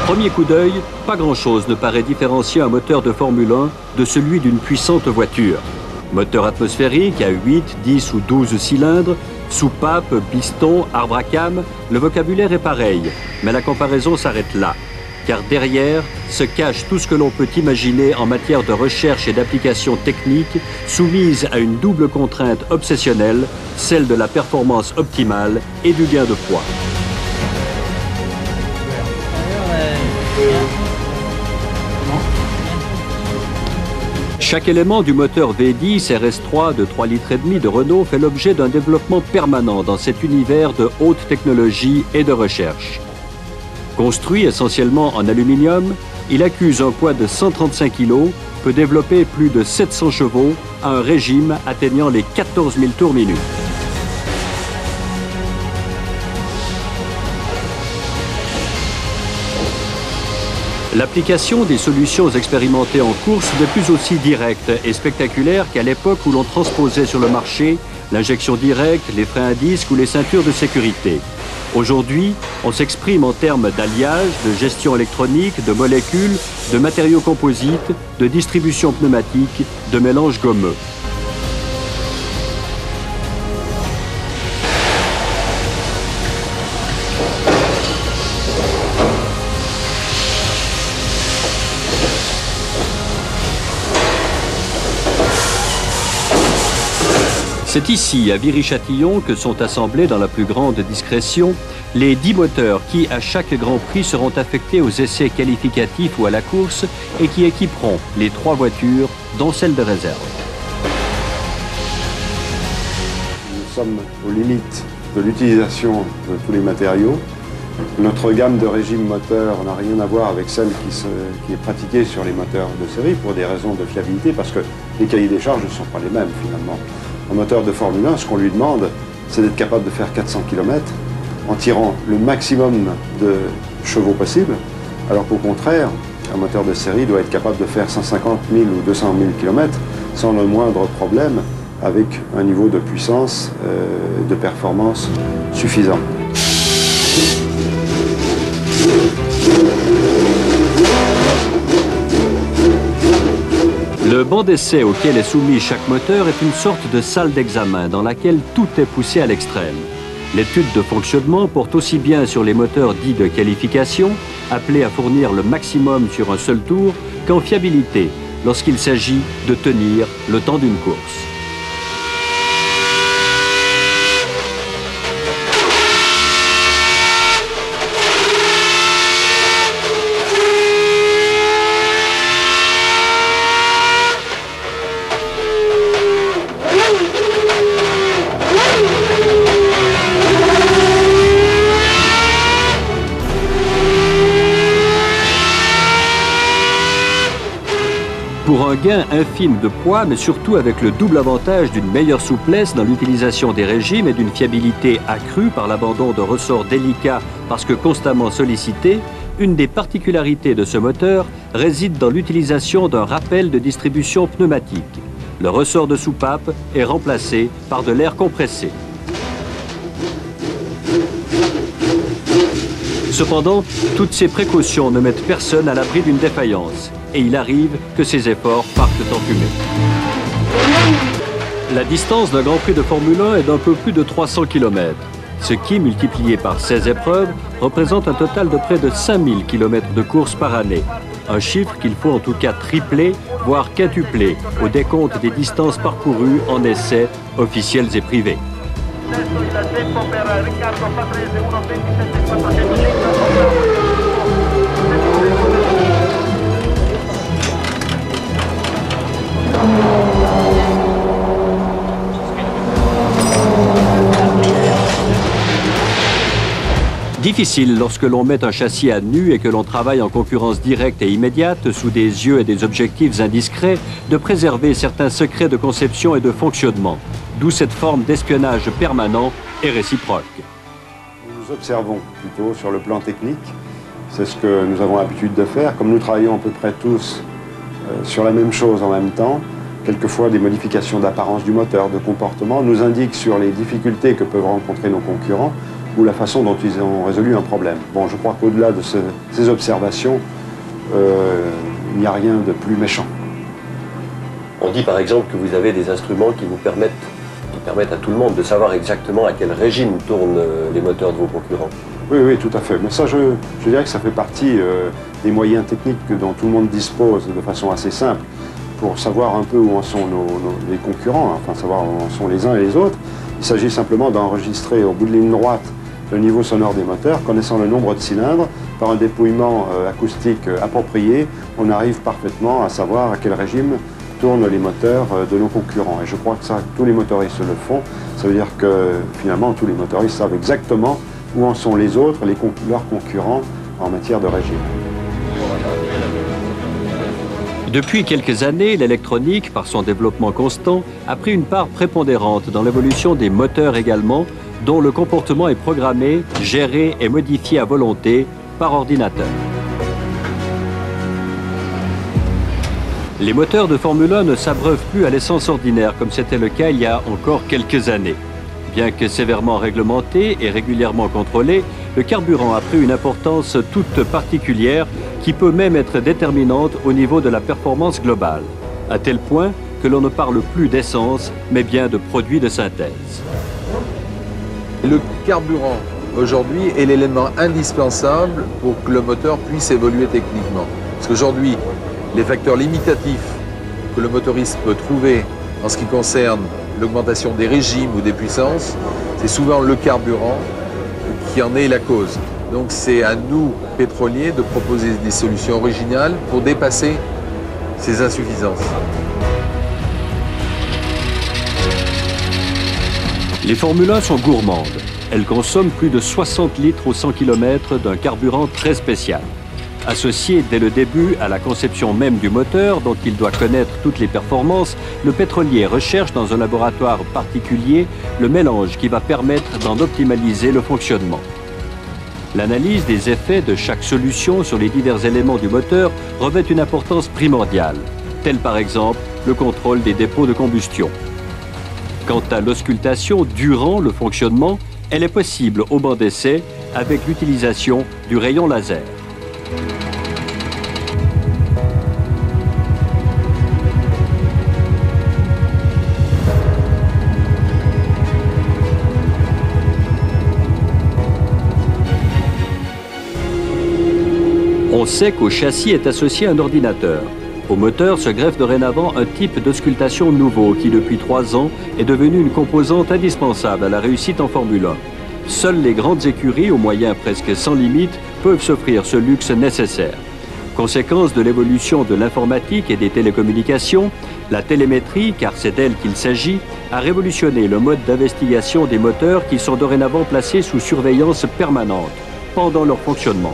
Premier coup d'œil, pas grand-chose ne paraît différencier un moteur de Formule 1 de celui d'une puissante voiture. Moteur atmosphérique à 8, 10 ou 12 cylindres, soupape, piston, arbre à cames, le vocabulaire est pareil, mais la comparaison s'arrête là. Car derrière se cache tout ce que l'on peut imaginer en matière de recherche et d'application technique soumise à une double contrainte obsessionnelle, celle de la performance optimale et du gain de poids. Chaque élément du moteur V10 RS3 de 3,5 litres de Renault fait l'objet d'un développement permanent dans cet univers de haute technologie et de recherche. Construit essentiellement en aluminium, il accuse un poids de 135 kg, peut développer plus de 700 chevaux à un régime atteignant les 14 000 tours minute. L'application des solutions expérimentées en course n'est plus aussi directe et spectaculaire qu'à l'époque où l'on transposait sur le marché l'injection directe, les freins à disque ou les ceintures de sécurité. Aujourd'hui, on s'exprime en termes d'alliage, de gestion électronique, de molécules, de matériaux composites, de distribution pneumatique, de mélange gommeux. C'est ici, à Viry-Châtillon, que sont assemblés dans la plus grande discrétion les 10 moteurs qui, à chaque Grand Prix, seront affectés aux essais qualificatifs ou à la course et qui équiperont les 3 voitures, dont celle de réserve. Nous sommes aux limites de l'utilisation de tous les matériaux. Notre gamme de régime moteur n'a rien à voir avec celle qui est pratiquée sur les moteurs de série pour des raisons de fiabilité, parce que les cahiers des charges ne sont pas les mêmes finalement. Un moteur de Formule 1, ce qu'on lui demande, c'est d'être capable de faire 400 km en tirant le maximum de chevaux possible, alors qu'au contraire, un moteur de série doit être capable de faire 150 000 ou 200 000 km sans le moindre problème, avec un niveau de puissance et de performance suffisant. Le banc d'essai auquel est soumis chaque moteur est une sorte de salle d'examen dans laquelle tout est poussé à l'extrême. L'étude de fonctionnement porte aussi bien sur les moteurs dits de qualification, appelés à fournir le maximum sur un seul tour, qu'en fiabilité, lorsqu'il s'agit de tenir le temps d'une course. Pour un gain infime de poids, mais surtout avec le double avantage d'une meilleure souplesse dans l'utilisation des régimes et d'une fiabilité accrue par l'abandon de ressorts délicats parce que constamment sollicités, une des particularités de ce moteur réside dans l'utilisation d'un rappel de distribution pneumatique. Le ressort de soupape est remplacé par de l'air compressé. Cependant, toutes ces précautions ne mettent personne à l'abri d'une défaillance. Et il arrive que ces efforts partent en fumée. La distance d'un Grand Prix de Formule 1 est d'un peu plus de 300 km, ce qui, multiplié par 16 épreuves, représente un total de près de 5000 km de course par année. Un chiffre qu'il faut en tout cas tripler, voire quintupler, au décompte des distances parcourues en essais officiels et privés. Difficile lorsque l'on met un châssis à nu et que l'on travaille en concurrence directe et immédiate, sous des yeux et des objectifs indiscrets, de préserver certains secrets de conception et de fonctionnement. D'où cette forme d'espionnage permanent et réciproque. Nous observons plutôt sur le plan technique. C'est ce que nous avons l'habitude de faire. Comme nous travaillons à peu près tous sur la même chose en même temps, quelquefois des modifications d'apparence du moteur, de comportement, nous indiquent sur les difficultés que peuvent rencontrer nos concurrents. ou la façon dont ils ont résolu un problème. Bon, je crois qu'au-delà de ces observations, il n'y a rien de plus méchant. On dit par exemple que vous avez des instruments qui permettent à tout le monde de savoir exactement à quel régime tournent les moteurs de vos concurrents. Oui, oui, tout à fait. Mais ça, je dirais que ça fait partie des moyens techniques dont tout le monde dispose de façon assez simple pour savoir un peu où en sont les concurrents, enfin savoir où en sont les uns et les autres. Il s'agit simplement d'enregistrer au bout de ligne droite le niveau sonore des moteurs, connaissant le nombre de cylindres. Par un dépouillement acoustique approprié, on arrive parfaitement à savoir à quel régime tournent les moteurs de nos concurrents. Et je crois que ça, tous les motoristes le font. Ça veut dire que finalement, tous les motoristes savent exactement où en sont les autres, leurs concurrents en matière de régime. Depuis quelques années, l'électronique, par son développement constant, a pris une part prépondérante dans l'évolution des moteurs également, dont le comportement est programmé, géré et modifié à volonté par ordinateur. Les moteurs de Formule 1 ne s'abreuvent plus à l'essence ordinaire comme c'était le cas il y a encore quelques années. Bien que sévèrement réglementé et régulièrement contrôlé, le carburant a pris une importance toute particulière qui peut même être déterminante au niveau de la performance globale, à tel point que l'on ne parle plus d'essence, mais bien de produits de synthèse. Le carburant, aujourd'hui, est l'élément indispensable pour que le moteur puisse évoluer techniquement. Parce qu'aujourd'hui, les facteurs limitatifs que le motoriste peut trouver en ce qui concerne l'augmentation des régimes ou des puissances, c'est souvent le carburant qui en est la cause. Donc c'est à nous, pétroliers, de proposer des solutions originales pour dépasser ces insuffisances. Les Formule 1 sont gourmandes. Elles consomment plus de 60 litres au 100 km d'un carburant très spécial. Associé dès le début à la conception même du moteur, dont il doit connaître toutes les performances, le pétrolier recherche dans un laboratoire particulier le mélange qui va permettre d'en optimaliser le fonctionnement. L'analyse des effets de chaque solution sur les divers éléments du moteur revêt une importance primordiale, tel par exemple le contrôle des dépôts de combustion. Quant à l'auscultation durant le fonctionnement, elle est possible au banc d'essai avec l'utilisation du rayon laser. On sait qu'au châssis est associé un ordinateur. Au moteur se greffe dorénavant un type d'auscultation nouveau qui, depuis 3 ans, est devenu une composante indispensable à la réussite en Formule 1. Seules les grandes écuries, aux moyens presque sans limite, peuvent s'offrir ce luxe nécessaire. Conséquence de l'évolution de l'informatique et des télécommunications, la télémétrie, car c'est d'elle qu'il s'agit, a révolutionné le mode d'investigation des moteurs qui sont dorénavant placés sous surveillance permanente pendant leur fonctionnement.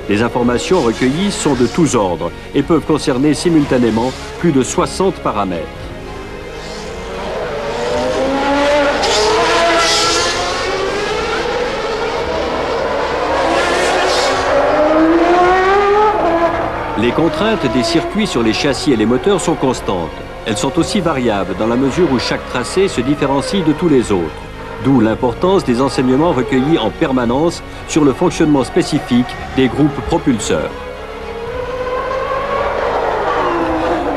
Les informations recueillies sont de tous ordres et peuvent concerner simultanément plus de 60 paramètres. Les contraintes des circuits sur les châssis et les moteurs sont constantes. Elles sont aussi variables dans la mesure où chaque tracé se différencie de tous les autres. D'où l'importance des enseignements recueillis en permanence sur le fonctionnement spécifique des groupes propulseurs.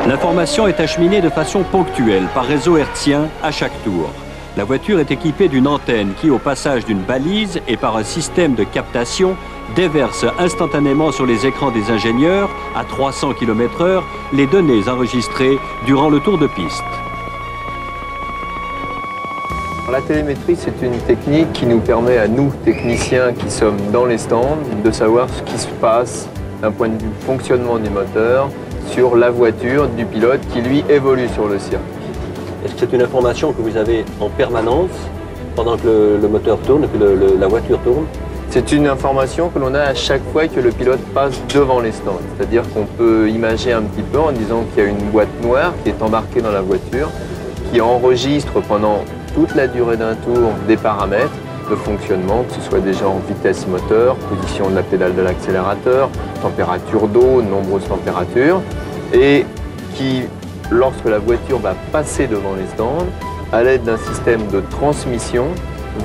L'information est acheminée de façon ponctuelle par réseau hertzien à chaque tour. La voiture est équipée d'une antenne qui, au passage d'une balise et par un système de captation, déverse instantanément sur les écrans des ingénieurs, à 300 km/h, les données enregistrées durant le tour de piste. La télémétrie, c'est une technique qui nous permet à nous, techniciens qui sommes dans les stands, de savoir ce qui se passe d'un point de vue fonctionnement du moteur sur la voiture du pilote qui, lui, évolue sur le circuit. Est-ce que c'est une information que vous avez en permanence pendant que le moteur tourne, que la voiture tourne? C'est une information que l'on a à chaque fois que le pilote passe devant les stands. C'est-à-dire qu'on peut imager un petit peu en disant qu'il y a une boîte noire qui est embarquée dans la voiture, qui enregistre pendant toute la durée d'un tour des paramètres de fonctionnement, que ce soit déjà en vitesse moteur, position de la pédale de l'accélérateur, température d'eau, nombreuses températures, et qui, lorsque la voiture va passer devant les stands, à l'aide d'un système de transmission,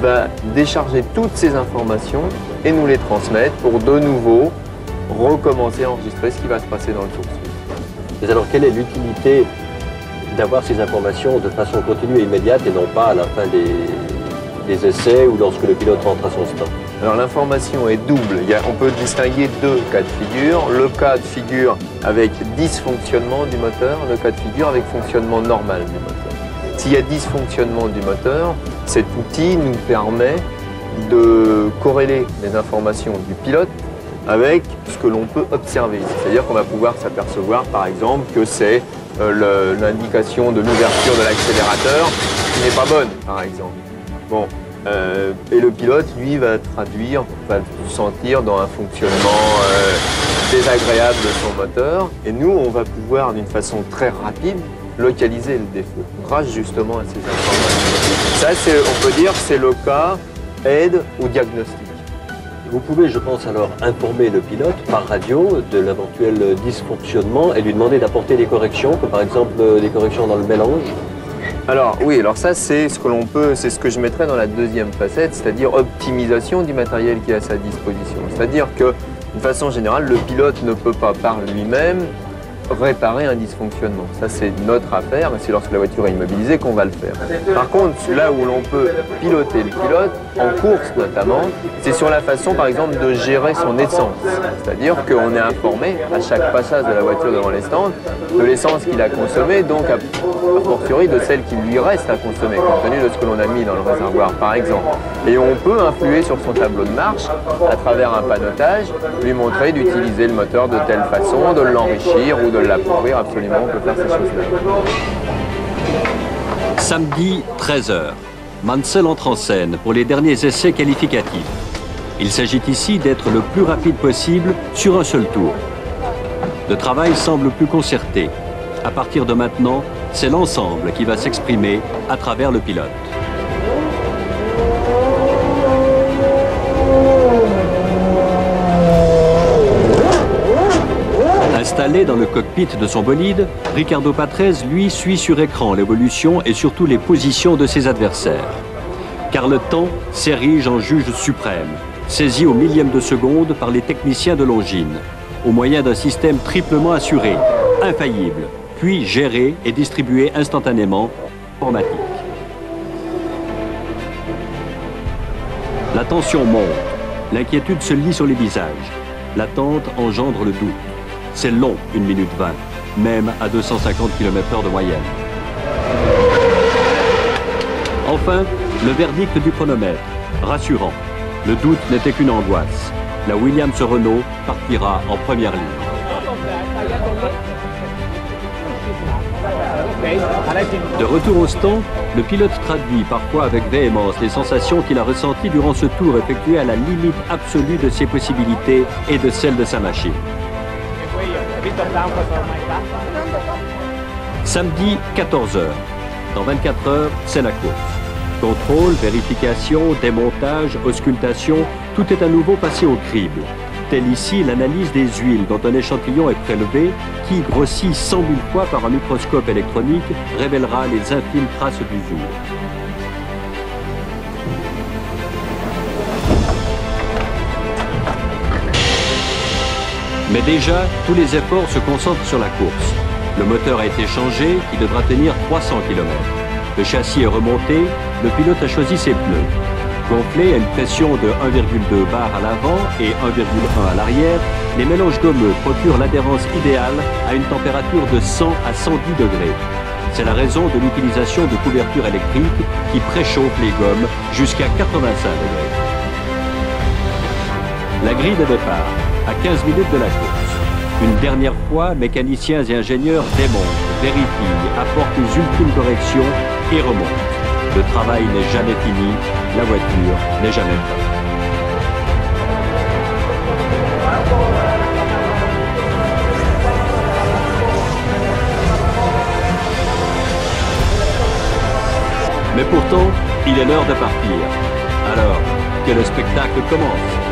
va décharger toutes ces informations et nous les transmettre pour de nouveau recommencer à enregistrer ce qui va se passer dans le tour suivant. Mais alors, quelle est l'utilité d'avoir ces informations de façon continue et immédiate et non pas à la fin des essais ou lorsque le pilote rentre à son stop? Alors l'information est double. On peut distinguer deux cas de figure. Le cas de figure avec dysfonctionnement du moteur, le cas de figure avec fonctionnement normal du moteur. S'il y a dysfonctionnement du moteur, cet outil nous permet de corréler les informations du pilote avec ce que l'on peut observer. C'est-à-dire qu'on va pouvoir s'apercevoir par exemple que c'est l'indication de l'ouverture de l'accélérateur qui n'est pas bonne par exemple. Bon. Et le pilote, lui, va sentir dans un fonctionnement désagréable de son moteur. Et nous, on va pouvoir, d'une façon très rapide, localiser le défaut, grâce justement à ces informations. Ça, on peut dire que c'est le cas aide au diagnostic. Vous pouvez, je pense, alors informer le pilote par radio de l'éventuel dysfonctionnement et lui demander d'apporter des corrections, comme par exemple des corrections dans le mélange. Alors oui, alors ça c'est ce que l'on peut, c'est ce que je mettrais dans la deuxième facette, c'est-à-dire optimisation du matériel qui est à sa disposition. C'est-à-dire que, de façon générale, le pilote ne peut pas par lui-même réparer un dysfonctionnement. Ça c'est notre affaire, et c'est lorsque la voiture est immobilisée qu'on va le faire. Par contre, là où l'on peut piloter le pilote, en course notamment, c'est sur la façon par exemple de gérer son essence. C'est-à-dire qu'on est informé à chaque passage de la voiture devant les stands de l'essence qu'il a consommée, donc a fortiori de celle qui lui reste à consommer, compte tenu de ce que l'on a mis dans le réservoir par exemple. Et on peut influer sur son tableau de marche à travers un panneautage, lui montrer d'utiliser le moteur de telle façon, de l'enrichir ou de l'appauvrir, absolument, on peut faire ces choses-là. Samedi, 13h. Mansell entre en scène pour les derniers essais qualificatifs. Il s'agit ici d'être le plus rapide possible sur un seul tour. Le travail semble plus concerté. À partir de maintenant, c'est l'ensemble qui va s'exprimer à travers le pilote. Installé dans le cockpit de son bolide, Ricardo Patrese, lui, suit sur écran l'évolution et surtout les positions de ses adversaires. Car le temps s'érige en juge suprême, saisi au millième de seconde par les techniciens de Longines, au moyen d'un système triplement assuré, infaillible, puis géré et distribué instantanément, informatique. La tension monte, l'inquiétude se lit sur les visages, l'attente engendre le doute. C'est long, 1 minute 20, même à 250 km/h de moyenne. Enfin, le verdict du chronomètre, rassurant. Le doute n'était qu'une angoisse. La Williams-Renault partira en première ligne. De retour au stand, le pilote traduit parfois avec véhémence les sensations qu'il a ressenties durant ce tour effectué à la limite absolue de ses possibilités et de celles de sa machine. Samedi, 14h. Dans 24 heures, c'est la course. Contrôle, vérification, démontage, auscultation, tout est à nouveau passé au crible. Telle ici l'analyse des huiles dont un échantillon est prélevé qui, grossi 100 000 fois par un microscope électronique, révélera les infimes traces d'usure. Mais déjà, tous les efforts se concentrent sur la course. Le moteur a été changé, qui devra tenir 300 km. Le châssis est remonté, le pilote a choisi ses pneus. Gonflés à une pression de 1,2 bar à l'avant et 1,1 à l'arrière, les mélanges gommeux procurent l'adhérence idéale à une température de 100 à 110 degrés. C'est la raison de l'utilisation de couvertures électriques qui préchauffent les gommes jusqu'à 85 degrés. La grille de départ, à 15 minutes de la course. Une dernière fois, mécaniciens et ingénieurs démontent, vérifient, apportent les ultimes corrections et remontent. Le travail n'est jamais fini, la voiture n'est jamais prête. Mais pourtant, il est l'heure de partir. Alors, que le spectacle commence.